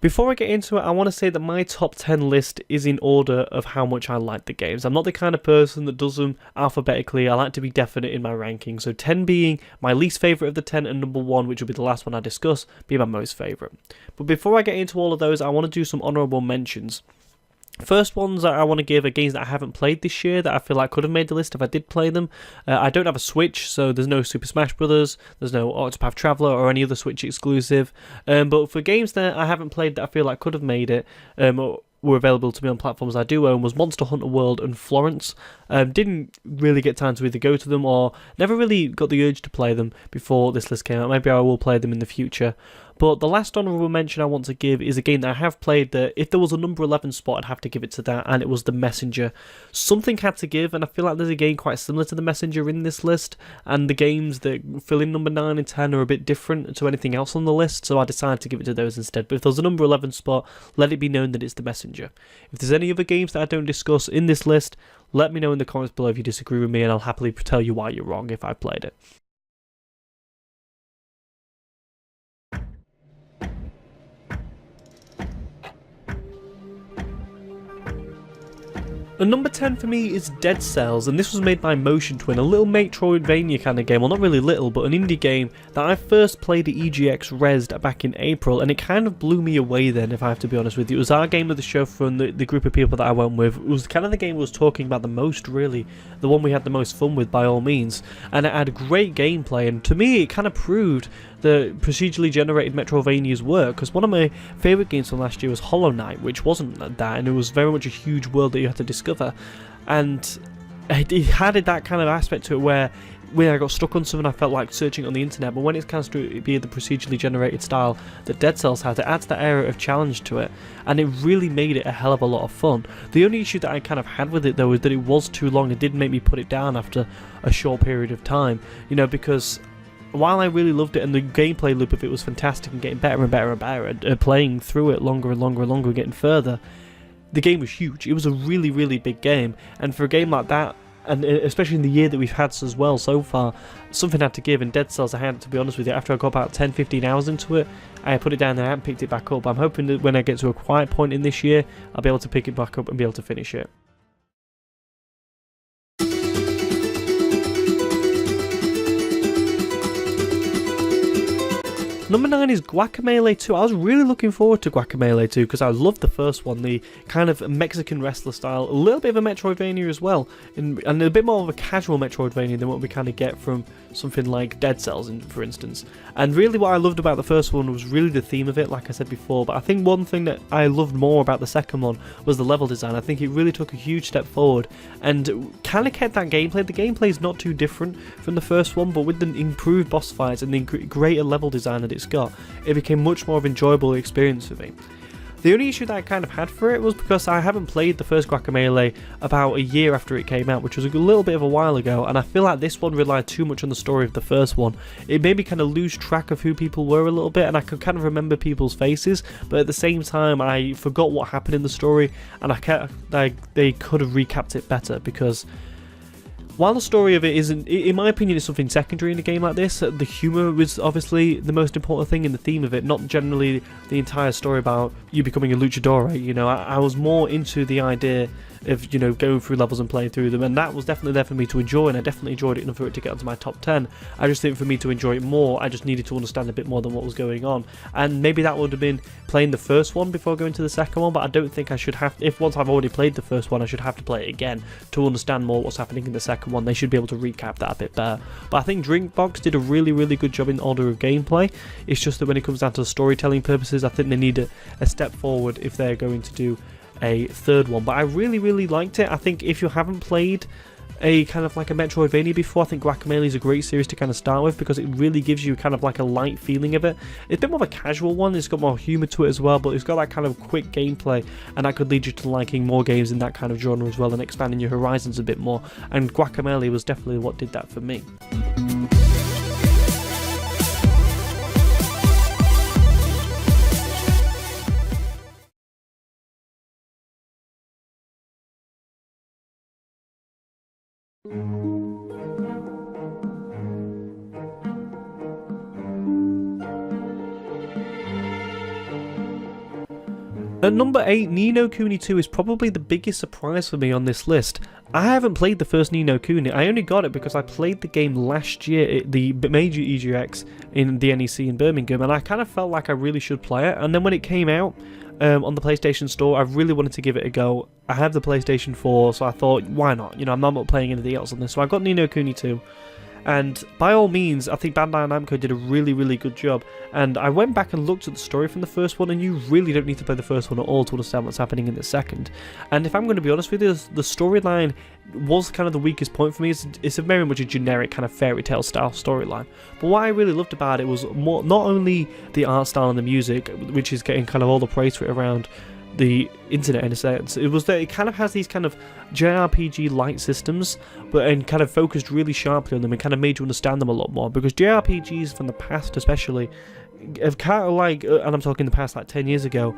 Before I get into it, I want to say that my top 10 list is in order of how much I like the games. I'm not the kind of person that does them alphabetically. I like to be definite in my ranking. So 10 being my least favourite of the 10 and number 1, which will be the last one I discuss, being my most favourite. But before I get into all of those, I want to do some honourable mentions. First ones that I want to give are games that I haven't played this year that I feel like could have made the list if I did play them. I don't have a Switch, so there's no Super Smash Bros., there's no Octopath Traveler or any other Switch exclusive. But for games that I haven't played that I feel like could have made it, were available to me on platforms I do own, was Monster Hunter World and Florence. Didn't really get time to either go to them or never really got the urge to play them before this list came out. Maybe I will play them in the future. But the last honourable mention I want to give is a game that I have played that if there was a number 11 spot, I'd have to give it to that, and it was The Messenger. Something had to give, and I feel like there's a game quite similar to The Messenger in this list, and the games that fill in number 9 and 10 are a bit different to anything else on the list, so I decided to give it to those instead. But if there's a number 11 spot, let it be known that it's The Messenger. If there's any other games that I don't discuss in this list, let me know in the comments below if you disagree with me, and I'll happily tell you why you're wrong if I played it. And number 10 for me is Dead Cells, and this was made by Motion Twin, a little Metroidvania kind of game, well not really little, but an indie game that I first played at EGX Rezzed back in April, and it kind of blew me away then, if I have to be honest with you. It was our game of the show from the group of people that I went with. It was kind of the game I was talking about the most, really, the one we had the most fun with by all means, and it had great gameplay, and to me it kind of proved the procedurally generated Metroidvanias work, because one of my favourite games from last year was Hollow Knight, which wasn't that, and it was very much a huge world that you had to discover, and it had that kind of aspect to it where when I got stuck on something I felt like searching on the internet, but when it comes to be the procedurally generated style that Dead Cells has, it adds that area of challenge to it, and it really made it a hell of a lot of fun. The only issue that I kind of had with it though is that it was too long. It did make me put it down after a short period of time, you know, because while I really loved it and the gameplay loop of it was fantastic and getting better and better and better and playing through it longer and longer and longer and getting further, the game was huge. It was a really, really big game, and for a game like that, and especially in the year that we've had as well so far, something had to give, and Dead Cells, I had to be honest with you, after I got about 10-15 hours into it, I put it down and I haven't picked it back up. I'm hoping that when I get to a quiet point in this year, I'll be able to pick it back up and be able to finish it. Number 9 is Guacamelee 2. I was really looking forward to Guacamelee 2 because I loved the first one, the kind of Mexican wrestler style, a little bit of a Metroidvania as well, and a bit more of a casual Metroidvania than what we kind of get from something like Dead Cells, for instance. And really what I loved about the first one was really the theme of it, like I said before, but I think one thing that I loved more about the second one was the level design. I think it really took a huge step forward and kind of kept that gameplay. The gameplay is not too different from the first one, but with the improved boss fights and the greater level design that it's got, it became much more of an enjoyable experience for me. The only issue that I kind of had for it was because I haven't played the first Guacamelee about a year after it came out, which was a little bit of a while ago, and I feel like this one relied too much on the story of the first one. It made me kind of lose track of who people were a little bit, and I could kind of remember people's faces, but at the same time I forgot what happened in the story, and they could have recapped it better, because while the story of it isn't, in my opinion, is something secondary in a game like this, the humour was obviously the most important thing in the theme of it, not generally the entire story about you becoming a luchador. You know, I was more into the idea of, you know, going through levels and playing through them, and that was definitely there for me to enjoy, and I definitely enjoyed it enough for it to get onto my top 10. I just think for me to enjoy it more, I just needed to understand a bit more than what was going on, and maybe that would have been playing the first one before going to the second one, but I don't think I should have, if once I've already played the first one, I should have to play it again to understand more what's happening in the second one. They should be able to recap that a bit better. But I think Drinkbox did a really, really good job in order of gameplay. It's just that when it comes down to storytelling purposes, I think they need a step forward if they're going to do a third one. But I really, really liked it. I think if you haven't played a kind of like a Metroidvania before, I think Guacamelee is a great series to kind of start with, because it really gives you kind of like a light feeling of it. It's a bit more of a casual one, it's got more humour to it as well, but it's got that kind of quick gameplay, and that could lead you to liking more games in that kind of genre as well, and expanding your horizons a bit more, and Guacamelee was definitely what did that for me. At number 8, Ni no Kuni 2 is probably the biggest surprise for me on this list. I haven't played the first Ni no Kuni. I only got it because I played the game last year at the major EGX in the NEC in Birmingham, and I kind of felt like I really should play it. And then when it came out on the PlayStation Store, I really wanted to give it a go. I have the PlayStation 4, so I thought, why not? You know, I'm not playing anything else on this, so I got Ni no Kuni 2. And by all means, I think Bandai Namco did a really, really good job. And I went back and looked at the story from the first one, and you really don't need to play the first one at all to understand what's happening in the second. And if I'm going to be honest with you, the storyline was kind of the weakest point for me. It's a very much a generic kind of fairy tale style storyline. But what I really loved about it was more, not only the art style and the music, which is getting kind of all the praise for it around the internet in a sense. It was that it kind of has these kind of JRPG light systems, but and kind of focused really sharply on them and kind of made you understand them a lot more, because JRPGs from the past especially have kind of like, and I'm talking the past like 10 years ago,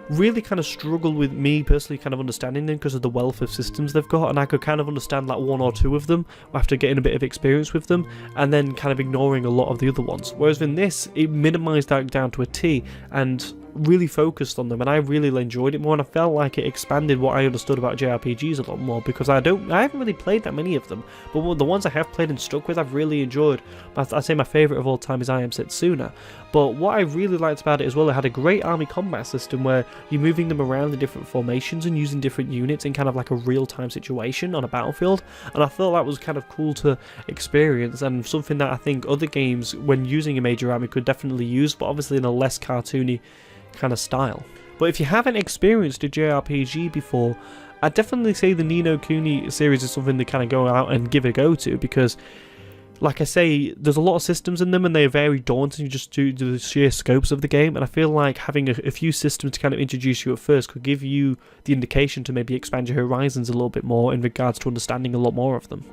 really kind of struggled with me personally kind of understanding them because of the wealth of systems they've got, and I could kind of understand like one or two of them after getting a bit of experience with them, and then kind of ignoring a lot of the other ones. Whereas in this, it minimized that down to a T and really focused on them, and I really enjoyed it more, and I felt like it expanded what I understood about JRPGs a lot more, because I haven't really played that many of them, but the ones I have played and stuck with I've really enjoyed. I'd say my favourite of all time is I Am Setsuna, but what I really liked about it as well, it had a great army combat system where you're moving them around in different formations and using different units in kind of like a real-time situation on a battlefield, and I thought that was kind of cool to experience, and something that I think other games, when using a major army, could definitely use, but obviously in a less cartoony kind of style. But if you haven't experienced a JRPG before, I'd definitely say the Ni no Kuni series is something to kind of go out and give a go to, because like I say, there's a lot of systems in them and they're very daunting just due to the sheer scopes of the game, and I feel like having a few systems to kind of introduce you at first could give you the indication to maybe expand your horizons a little bit more in regards to understanding a lot more of them.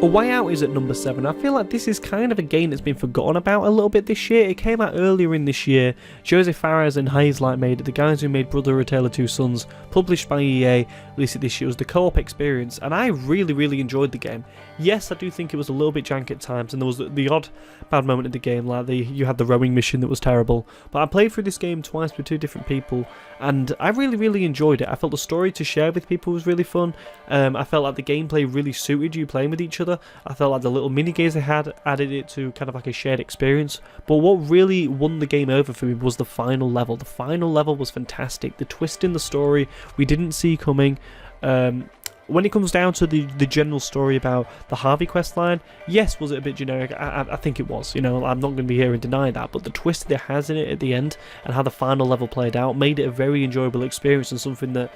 A Way Out is at number 7. I feel like this is kind of a game that's been forgotten about a little bit this year. It came out earlier in this year. Jose Fares and Hazelight made it, the guys who made Brother: A Tale of Two Sons, published by EA, released it this year. It was the co-op experience, and I really enjoyed the game. Yes, I do think it was a little bit jank at times, and there was the odd bad moment in the game, like you had the rowing mission that was terrible. But I played through this game twice with two different people, and I really enjoyed it. I felt the story to share with people was really fun. I felt like the gameplay really suited you playing with each other. I felt like the little mini games they had added it to kind of like a shared experience. But what really won the game over for me was the final level. The final level was fantastic. The twist in the story we didn't see coming. When it comes down to the general story about the Harvey quest line, yes, was it a bit generic? I think it was. You know, I'm not going to be here and deny that. But the twist that it has in it at the end and how the final level played out made it a very enjoyable experience, and something that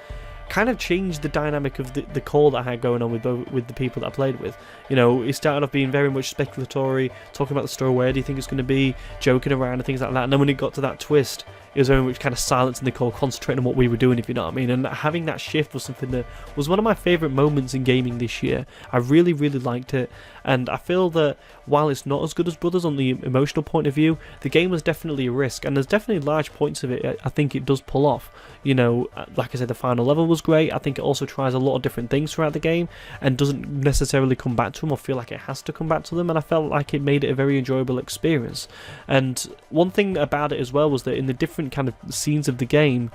kind of changed the dynamic of the call that I had going on with the people that I played with. You know, it started off being very much speculatory, talking about the story, where do you think it's going to be, joking around and things like that, and then when it got to that twist, it was very much kind of silence in the call, concentrating on what we were doing, if you know what I mean. And having that shift was something that was one of my favourite moments in gaming this year. I really liked it, and I feel that while it's not as good as Brothers on the emotional point of view, the game was definitely a risk, and there's definitely large points of it I think it does pull off. You know, like I said, the final level was great. I think it also tries a lot of different things throughout the game and doesn't necessarily come back to them or feel like it has to come back to them, and I felt like it made it a very enjoyable experience. And one thing about it as well was that in the different kind of scenes of the game,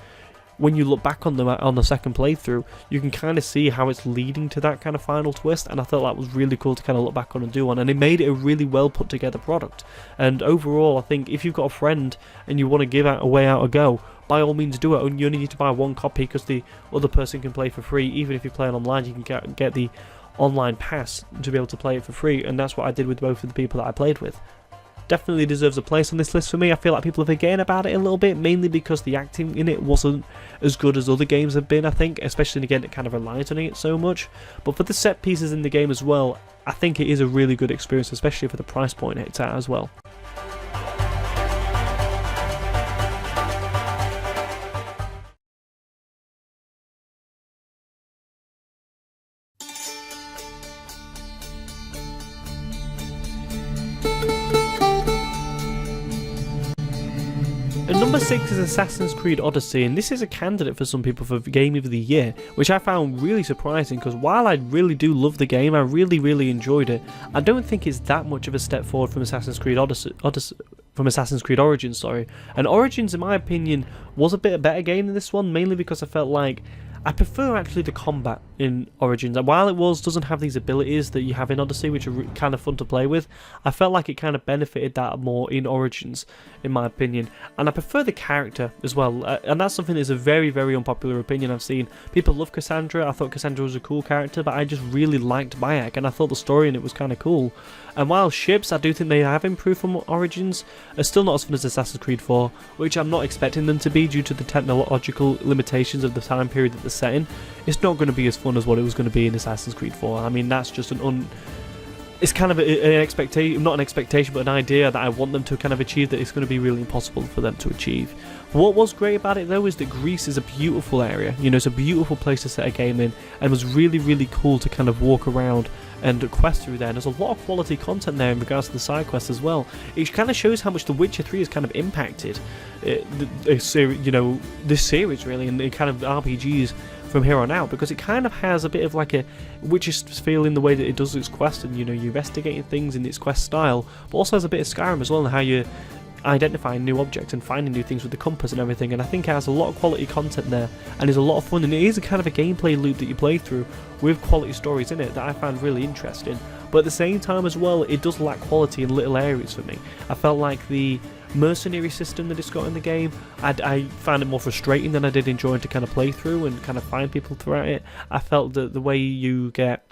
when you look back on them on the second playthrough, you can kind of see how it's leading to that kind of final twist, and I thought that was really cool to kind of look back on and do one, and it made it a really well put together product. And overall, I think if you've got a friend and you want to give A Way Out a go, by all means do it, and you only need to buy one copy because the other person can play for free. Even if you play it online, you can get the online pass to be able to play it for free, and that's what I did with both of the people that I played with. Definitely deserves a place on this list for me. I feel like people are forgetting about it a little bit, mainly because the acting in it wasn't as good as other games have been, I think, especially again it kind of relies on it so much. But for the set pieces in the game as well, I think it is a really good experience, especially for the price point it's at as well. And number 6 is Assassin's Creed Odyssey, and this is a candidate for some people for Game of the Year, which I found really surprising because while I really do love the game, I really enjoyed it, I don't think it's that much of a step forward from Assassin's Creed from Assassin's Creed Origins, sorry. And Origins, in my opinion, was a bit better game than this one, mainly because I felt like I prefer actually the combat in Origins. And while it doesn't have these abilities that you have in Odyssey, which are kind of fun to play with, I felt like it kind of benefited that more in Origins, in my opinion. And I prefer the character as well, and that's something that's a very unpopular opinion I've seen. People love Cassandra. I thought Cassandra was a cool character, but I just really liked Bayek, and I thought the story in it was kind of cool. And while ships, I do think they have improved from Origins, are still not as fun as Assassin's Creed 4, which I'm not expecting them to be due to the technological limitations of the time period that they're set in. It's not going to be as fun as what it was going to be in Assassin's Creed 4. I mean, that's just it's kind of an expectation, not an expectation, but an idea that I want them to kind of achieve that it's going to be really impossible for them to achieve. What was great about it though is that Greece is a beautiful area, you know, it's a beautiful place to set a game in, and it was really cool to kind of walk around and quest through there, and there's a lot of quality content there in regards to the side quests as well. It kind of shows how much The Witcher 3 has kind of impacted this series really, and the kind of RPGs from here on out, because it kind of has a bit of like a Witcher feel in the way that it does its quest, and you know, you're investigating things in its quest style, but also has a bit of Skyrim as well, and how you identifying new objects and finding new things with the compass and everything. And I think it has a lot of quality content there, and is a lot of fun, and it is a kind of a gameplay loop that you play through with quality stories in it that I found really interesting. But at the same time as well, it does lack quality in little areas for me. I felt like the mercenary system that it's got in the game, I found it more frustrating than I did enjoying to kind of play through and kind of find people throughout it. I felt that the way you get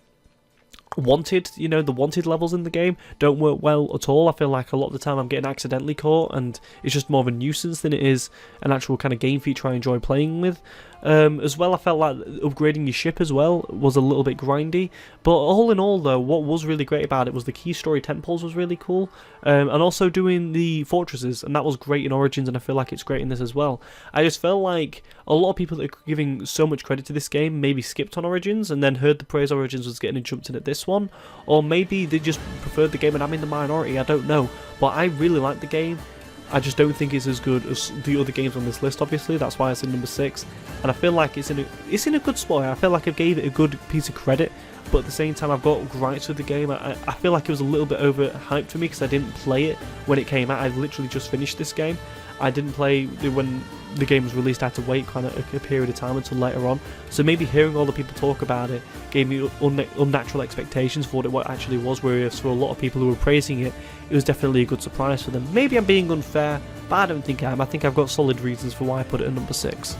wanted, you know, the wanted levels in the game don't work well at all. I feel like a lot of the time I'm getting accidentally caught, and it's just more of a nuisance than it is an actual kind of game feature I enjoy playing with. As well, I felt like upgrading your ship as well was a little bit grindy, but all in all though, what was really great about it was the key story temples was really cool, and also doing the fortresses, and that was great in Origins, and I feel like it's great in this as well. I just felt like a lot of people that are giving so much credit to this game maybe skipped on Origins and then heard the praise Origins was getting and jumped in at this one, or maybe they just preferred the game and I'm in the minority, I don't know, but I really liked the game. I just don't think it's as good as the other games on this list, obviously. That's why it's in number 6. And I feel like it's in a good spot. I feel like I gave it a good piece of credit, but at the same time I've got gripes with the game. I feel like it was a little bit overhyped for me because I didn't play it when it came out. I literally just finished this game. I didn't play when the game was released. I had to wait kind of a period of time until later on. So maybe hearing all the people talk about it gave me unnatural expectations for what it actually was, whereas for a lot of people who were praising it, it was definitely a good surprise for them. Maybe I'm being unfair, but I don't think I am. I think I've got solid reasons for why I put it at number 6.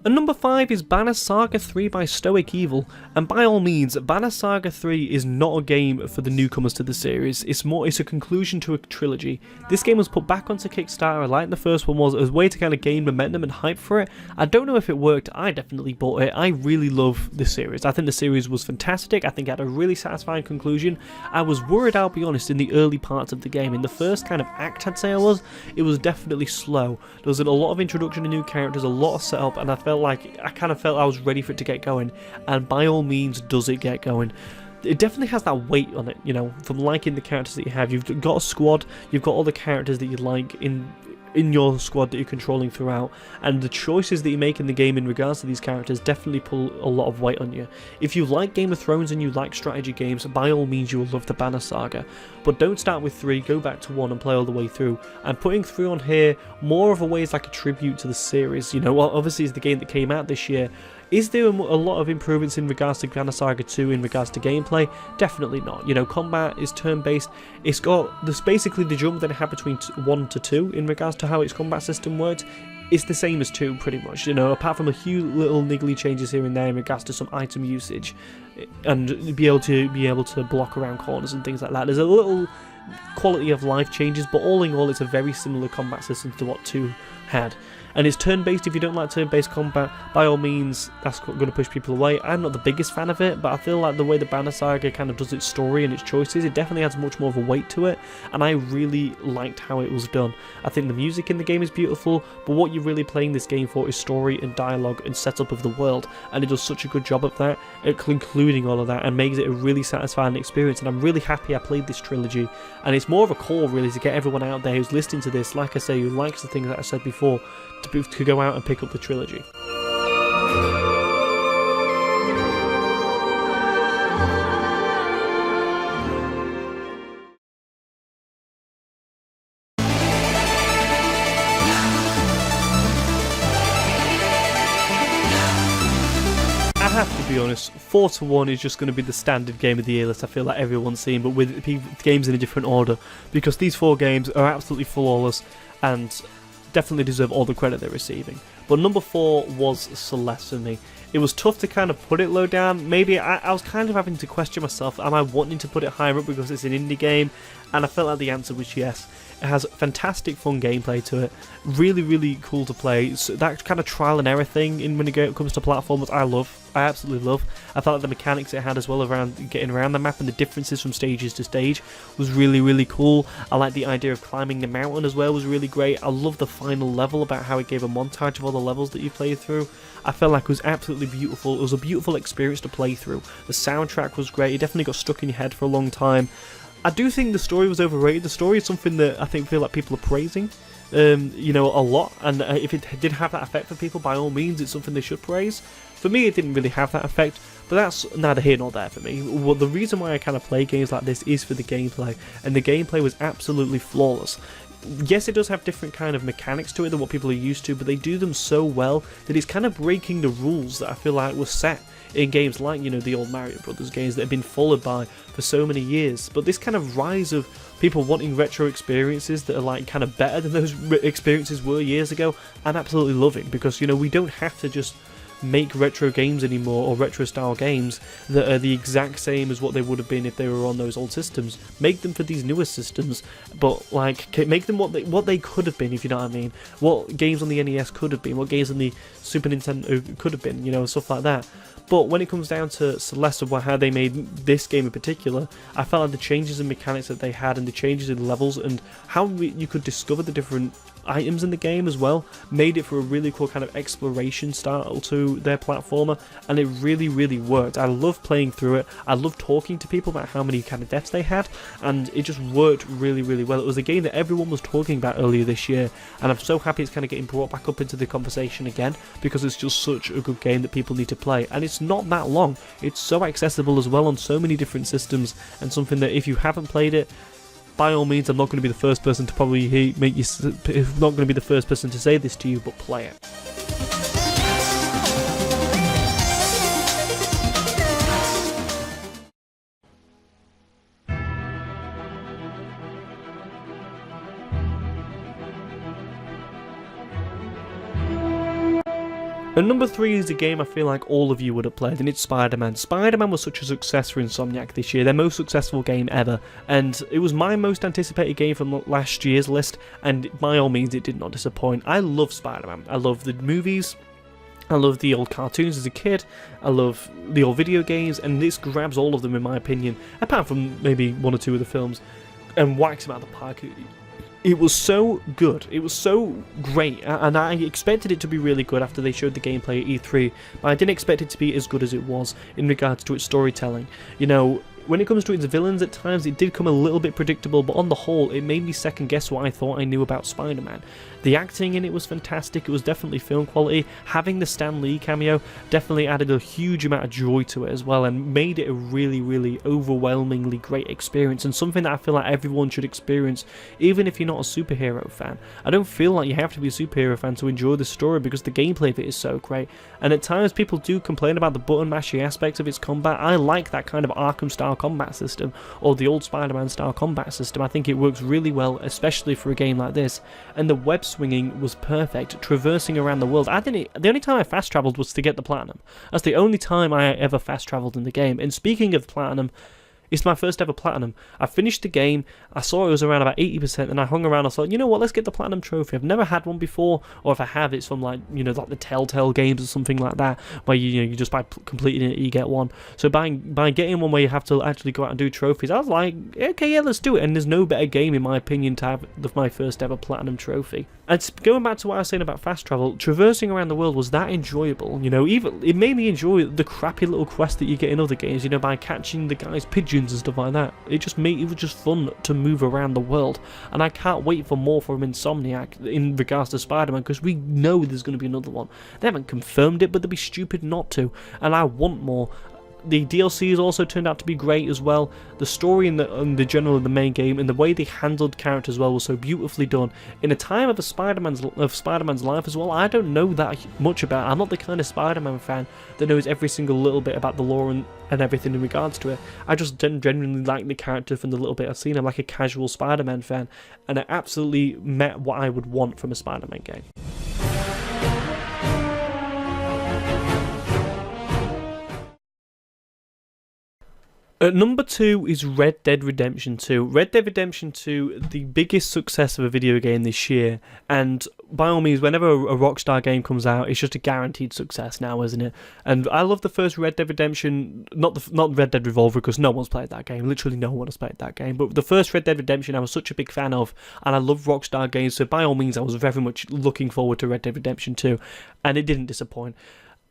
And number 5 is Banner Saga 3 by Stoic Evil, and by all means, Banner Saga 3 is not a game for the newcomers to the series. It's a conclusion to a trilogy. This game was put back onto Kickstarter like the first one was, as a way to kind of gain momentum and hype for it. I don't know if it worked, I definitely bought it. I really love this series. I think the series was fantastic. I think it had a really satisfying conclusion. I was worried, I'll be honest, in the early parts of the game. In the first kind of act, I'd say it was definitely slow. There was a lot of introduction to new characters, a lot of setup, and I kind of felt I was ready for it to get going, and by all means does it get going. It definitely has that weight on it, you know, from liking the characters that you have. You've got a squad, you've got all the characters that you like in your squad that you're controlling throughout, and the choices that you make in the game in regards to these characters definitely pull a lot of weight on you. If you like Game of Thrones and you like strategy games, by all means you will love the Banner Saga, but don't start with 3, go back to 1 and play all the way through. I'm putting 3 on here more of a way as like a tribute to the series, you know. Obviously it's the game that came out this year. Is there a lot of improvements in regards to Banner Saga 2 in regards to gameplay? Definitely not. You know, combat is turn-based. It's got basically the jump that it had between 1 to 2 in regards to how its combat system works. It's the same as 2 pretty much, you know, apart from a few little niggly changes here and there in regards to some item usage and be able to block around corners and things like that. There's a little quality of life changes, but all in all it's a very similar combat system to what 2 had. And it's turn-based. If you don't like turn-based combat, by all means, that's going to push people away. I'm not the biggest fan of it, but I feel like the way the Banner Saga kind of does its story and its choices, it definitely adds much more of a weight to it, and I really liked how it was done. I think the music in the game is beautiful, but what you're really playing this game for is story and dialogue and setup of the world, and it does such a good job of that, including all of that, and makes it a really satisfying experience. And I'm really happy I played this trilogy, and it's more of a call really to get everyone out there who's listening to this, like I say, who likes the things that I said before, to go out and pick up the trilogy. I have to be honest, 4-1 is just going to be the standard game of the year list I feel like everyone's seen, but with games in a different order, because these 4 games are absolutely flawless and definitely deserve all the credit they're receiving. But number 4 was Celeste for me. It was tough to kind of put it low down. Maybe I was kind of having to question myself, am I wanting to put it higher up because it's an indie game? And I felt like the answer was yes. It has fantastic fun gameplay to it, really cool to play. So that kind of trial and error thing when it comes to platformers, I absolutely love. I felt like the mechanics it had as well around getting around the map and the differences from stages to stage was really cool. I like the idea of climbing the mountain as well, was really great. I love the final level, about how it gave a montage of all the levels that you played through. I felt like it was absolutely beautiful. It was a beautiful experience to play through. The soundtrack was great. It definitely got stuck in your head for a long time. I do think the story was overrated. The story is something that I feel like people are praising, a lot. And if it did have that effect for people, by all means, it's something they should praise. For me, it didn't really have that effect, but that's neither here nor there for me. Well, the reason why I kind of play games like this is for the gameplay, and the gameplay was absolutely flawless. Yes, it does have different kind of mechanics to it than what people are used to, but they do them so well that it's kind of breaking the rules that I feel like were set in games like, the old Mario Brothers games that have been followed by for so many years. But this kind of rise of people wanting retro experiences that are like kind of better than those experiences were years ago, I'm absolutely loving, because we don't have to just make retro games anymore, or retro style games that are the exact same as what they would have been if they were on those old systems. Make them for these newer systems, but make them what they could have been, if you know what I mean. What games on the NES could have been, what games on the Super Nintendo could have been, stuff like that. But when it comes down to Celeste, how they made this game in particular, I felt like the changes in mechanics that they had, and the changes in levels, and how you could discover the different items in the game as well, made it for a really cool kind of exploration style to their platformer, and it really worked. I love playing through it. I love talking to people about how many kind of deaths they had, and it just worked really well. It was a game that everyone was talking about earlier this year, and I'm so happy it's kind of getting brought back up into the conversation again, because it's just such a good game that people need to play, and it's not that long. It's so accessible as well on so many different systems, and something that if you haven't played it, by all means, I'm not going to be the first person to probably not going to be the first person to say this to you, but play it. And number 3 is a game I feel like all of you would have played, and it's Spider-Man. Spider-Man was such a success for Insomniac this year, their most successful game ever, and it was my most anticipated game from last year's list, and by all means it did not disappoint. I love Spider-Man. I love the movies, I love the old cartoons as a kid, I love the old video games, and this grabs all of them in my opinion, apart from maybe 1 or 2 of the films, and whacks them out of the park. It was so good, it was so great, and I expected it to be really good after they showed the gameplay at E3, but I didn't expect it to be as good as it was in regards to its storytelling. When it comes to its villains, at times it did come a little bit predictable, but on the whole, it made me second guess what I thought I knew about Spider-Man. The acting in it was fantastic, it was definitely film quality. Having the Stan Lee cameo definitely added a huge amount of joy to it as well, and made it a really overwhelmingly great experience, and something that I feel like everyone should experience, even if you're not a superhero fan. I don't feel like you have to be a superhero fan to enjoy the story, because the gameplay of it is so great, and at times people do complain about the button mashing aspects of its combat. I like that kind of Arkham style combat system, or the old Spider-Man style combat system. I think it works really well, especially for a game like this, and the web swinging was perfect, traversing around the world. The only time I fast travelled was to get the platinum. That's the only time I ever fast travelled in the game, and speaking of platinum, It's my first ever platinum. I finished the game, I saw it was around about 80%, and I hung around, I thought, you know what, let's get the platinum trophy. I've never had one before, or if I have, it's from like, you know, like the Telltale games or something like that, where you just by completing it, you get one. So by getting one where you have to actually go out and do trophies, I was like, okay, yeah, let's do it. And there's no better game, in my opinion, to have my first ever platinum trophy. And going back to what I was saying about fast travel, traversing around the world was that enjoyable. You know, even it made me enjoy the crappy little quests that you get in other games, you know, by catching the guys' pigeons and stuff like that. It was just fun to move around the world, and I can't wait for more from Insomniac in regards to Spider-Man, because we know there's going to be another one. They haven't confirmed it, but they'd be stupid not to, and I want more. The DLC has also turned out to be great as well. The story and the general of the main game, and the way they handled characters as well, was so beautifully done. In a time of Spider-Man's life as well, I don't know that much about it. I'm not the kind of Spider-Man fan that knows every single little bit about the lore and everything in regards to it. I just genuinely like the character from the little bit I've seen. I'm like a casual Spider-Man fan, and it absolutely met what I would want from a Spider-Man game. At number 2 is Red Dead Redemption 2. Red Dead Redemption 2, the biggest success of a video game this year, and by all means, whenever a Rockstar game comes out, it's just a guaranteed success now, isn't it? And I love the first Red Dead Redemption, not Red Dead Revolver, because no one's played that game. Literally no one has played that game. But the first Red Dead Redemption, I was such a big fan of, and I love Rockstar games, so by all means, I was very much looking forward to Red Dead Redemption 2, and it didn't disappoint.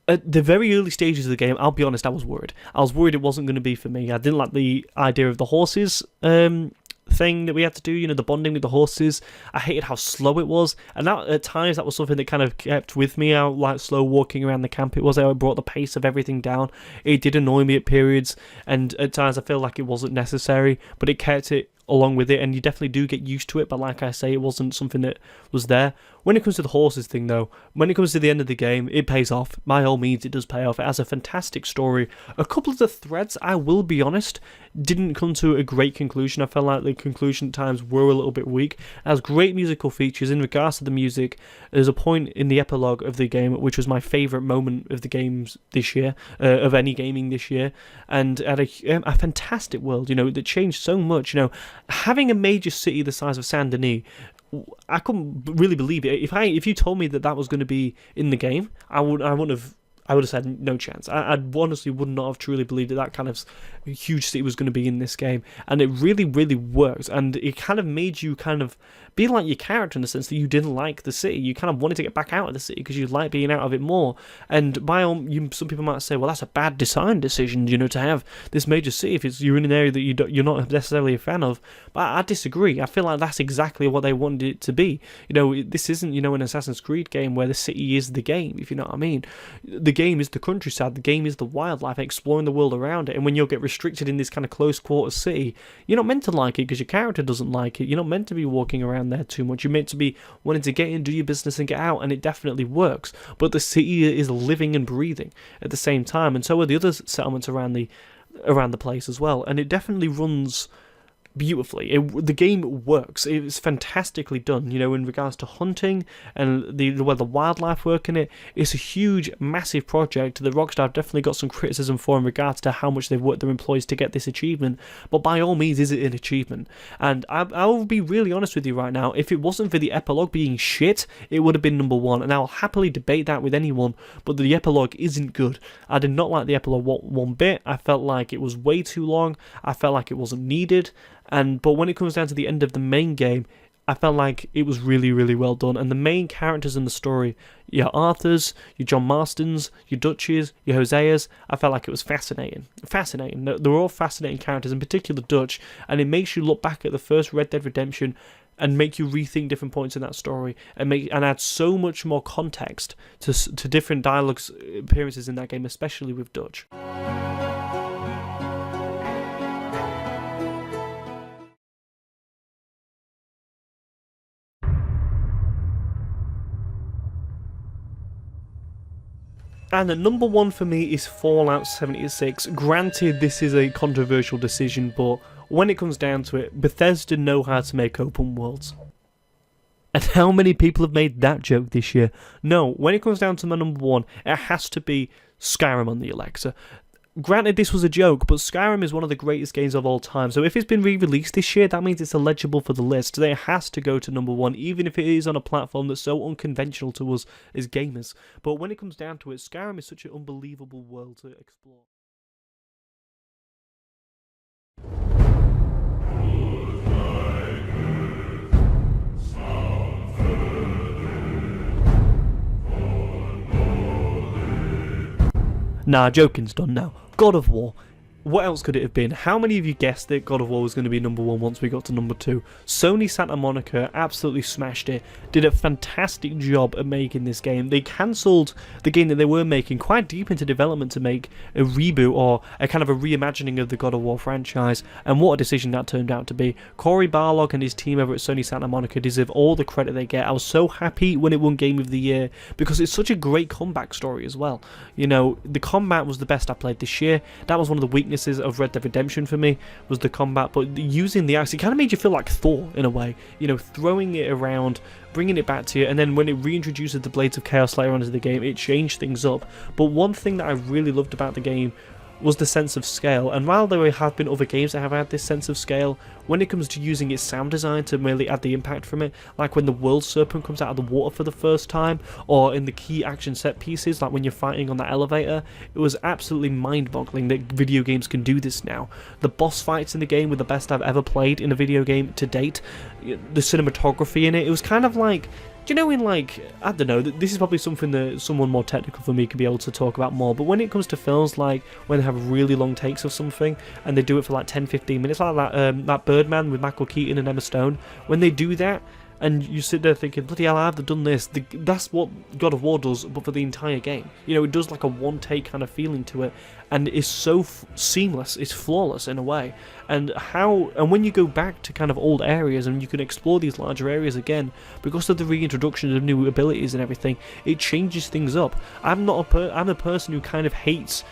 At the very early stages of the game, I'll be honest, I was worried. I was worried it wasn't going to be for me. I didn't like the idea of the horses thing that we had to do, you know, the bonding with the horses. I hated how slow it was, and that, at times, that was something that kind of kept with me, how like slow walking around the camp it was. How it brought the pace of everything down. It did annoy me at periods, and at times I feel like it wasn't necessary, but it kept it along with it, and you definitely do get used to it, but like I say, it wasn't something that was there. When it comes to the horses thing though, when it comes to the end of the game, it pays off. By all means, it does pay off. It has a fantastic story. A couple of the threads, I will be honest, didn't come to a great conclusion. I felt like the conclusion at times were a little bit weak. It has great musical features. In regards to the music, there's a point in the epilogue of the game which was my favourite moment of the games this year, of any gaming this year, and had a fantastic world, you know, that changed so much. You know, having a major city the size of Saint Denis, I couldn't really believe it. If you told me that was going to be in the game, I would have said no chance. I honestly would not have truly believed that kind of huge city was going to be in this game, and it really, really works. And it kind of made you kind of be like your character in the sense that you didn't like the city. You kind of wanted to get back out of the city because you like being out of it more. And some people might say, well, that's a bad design decision, you know, to have this major city if you're in an area that you're not necessarily a fan of. But I disagree. I feel like that's exactly what they wanted it to be. You know, this isn't, you know, an Assassin's Creed game where the city is the game, if you know what I mean. The game is the countryside. The game is the wildlife, exploring the world around it. And when you get restricted in this kind of close quarter city, you're not meant to like it because your character doesn't like it. You're not meant to be walking around there too much. You're meant to be wanting to get in, do your business and get out, and it definitely works. But the city is living and breathing at the same time, and so are the other settlements around the place as well. And it definitely runs beautifully. The game works. It's fantastically done, you know, in regards to hunting and the wildlife work in it. It's a huge, massive project that Rockstar have definitely got some criticism for in regards to how much they've worked their employees to get this achievement, but by all means is it an achievement. And I'll be really honest with you right now, if it wasn't for the epilogue being shit, it would have been number 1, and I'll happily debate that with anyone, but the epilogue isn't good. I did not like the epilogue one bit. I felt like it was way too long. I felt like it wasn't needed. But when it comes down to the end of the main game, I felt like it was really, really well done. And the main characters in the story, your Arthurs, your John Marstons, your Dutches, your Hoseas, I felt like it was fascinating. Fascinating. They were all fascinating characters, in particular Dutch, and it makes you look back at the first Red Dead Redemption and make you rethink different points in that story, and add so much more context to different dialogues appearances in that game, especially with Dutch. And at number 1 for me is Fallout 76. Granted, this is a controversial decision, but when it comes down to it, Bethesda know how to make open worlds. And how many people have made that joke this year? No, when it comes down to my number 1, it has to be Skyrim on the Alexa. Granted, this was a joke, but Skyrim is one of the greatest games of all time, so if it's been re-released this year, that means it's eligible for the list. So it has to go to number 1, even if it is on a platform that's so unconventional to us as gamers. But when it comes down to it, Skyrim is such an unbelievable world to explore. Nah, joking's done now. God of War. What else could it have been? How many of you guessed that God of War was going to be number 1 once we got to number 2? Sony Santa Monica absolutely smashed it, did a fantastic job at making this game. They cancelled the game that they were making quite deep into development to make a reboot or a kind of a reimagining of the God of War franchise, and what a decision that turned out to be. Cory Barlog and his team over at Sony Santa Monica deserve all the credit they get. I was so happy when it won Game of the Year because it's such a great comeback story as well. You know, the combat was the best I played this year. That was one of the weaknesses of Red Dead Redemption for me, was the combat, but using the axe, it kind of made you feel like Thor in a way, you know, throwing it around, bringing it back to you, and then when it reintroduces the Blades of Chaos later on into the game, it changed things up. But one thing that I really loved about the game was the sense of scale, and while there have been other games that have had this sense of scale, when it comes to using its sound design to really add the impact from it, like when the world serpent comes out of the water for the first time, or in the key action set pieces, like when you're fighting on that elevator, it was absolutely mind-boggling that video games can do this now. The boss fights in the game were the best I've ever played in a video game to date. The cinematography in it, it was kind of like, do you know, in like, I don't know, this is probably something that someone more technical for me could be able to talk about more, but when it comes to films, like when they have really long takes of something and they do it for like 10-15 minutes, like that Birdman with Michael Keaton and Emma Stone, when they do that and you sit there thinking, bloody hell, I've done this, that's what God of War does, but for the entire game. You know, it does like a one take kind of feeling to it, and it's so seamless, it's flawless in a way. And when you go back to kind of old areas and you can explore these larger areas again, because of the reintroduction of new abilities and everything, it changes things up. I'm a person who kind of hates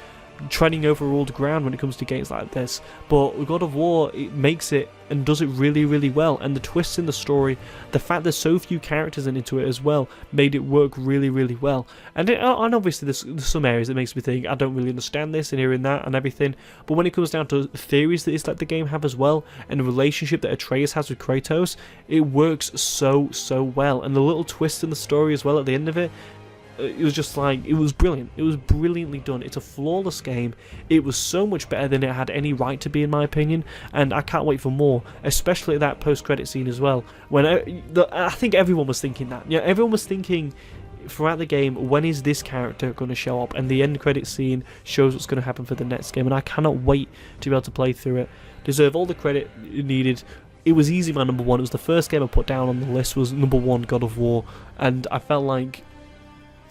treading over old ground when it comes to games like this, but God of War, it makes it and does it really, really well, and the twists in the story, the fact there's so few characters into it as well, made it work really, really well. And obviously there's some areas that makes me think I don't really understand this and hearing that and everything, but when it comes down to theories that it's let the game have as well, and the relationship that Atreus has with Kratos, it works so well, and the little twist in the story as well at the end of it, it was just like, it was brilliant. It was brilliantly done. It's a flawless game. It was so much better than it had any right to be, in my opinion, and I can't wait for more, especially that post-credit scene as well, when I think everyone was thinking that. Yeah, everyone was thinking throughout the game, when is this character going to show up? And the end credit scene shows what's going to happen for the next game, and I cannot wait to be able to play through it. Deserve all the credit it needed. It was easy, my number 1. It was the first game I put down on the list, was number 1, God of War, and I felt like,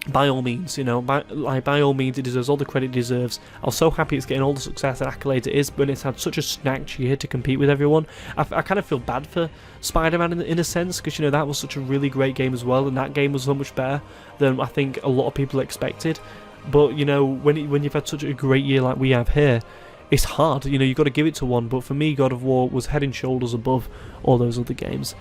by all means, you know, by all means, it deserves all the credit it deserves. I was so happy it's getting all the success and accolades it is, but it's had such a snagged year to compete with everyone. I kind of feel bad for Spider-Man in a sense, because, you know, that was such a really great game as well, and that game was so much better than I think a lot of people expected. But, you know, when you've had such a great year like we have here, it's hard, you know, you've got to give it to one, but for me, God of War was head and shoulders above all those other games.